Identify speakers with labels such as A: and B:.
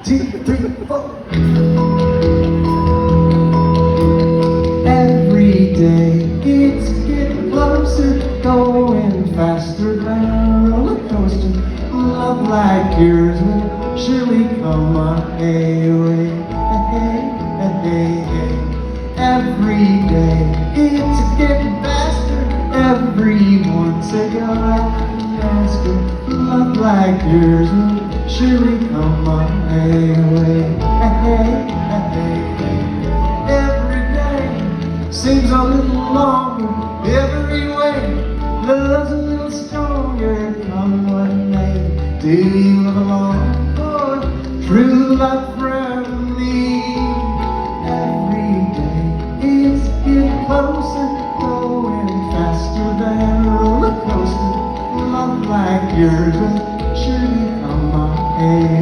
A: 2, 3, 4. Every day it's getting closer, going faster than a roller coaster. Love like yours will surely come my way. Hey, hey, hey, hey. Every day it's getting faster. Everyone's a guy faster. Love like yours will surely come my way. Hey, hey, hey, hey. Every day seems a little longer. Every way love's a little stronger. Come one day, do you belong for true love from me? Every day it's getting closer, going faster than a roller coaster. Love like yours will surely come my way.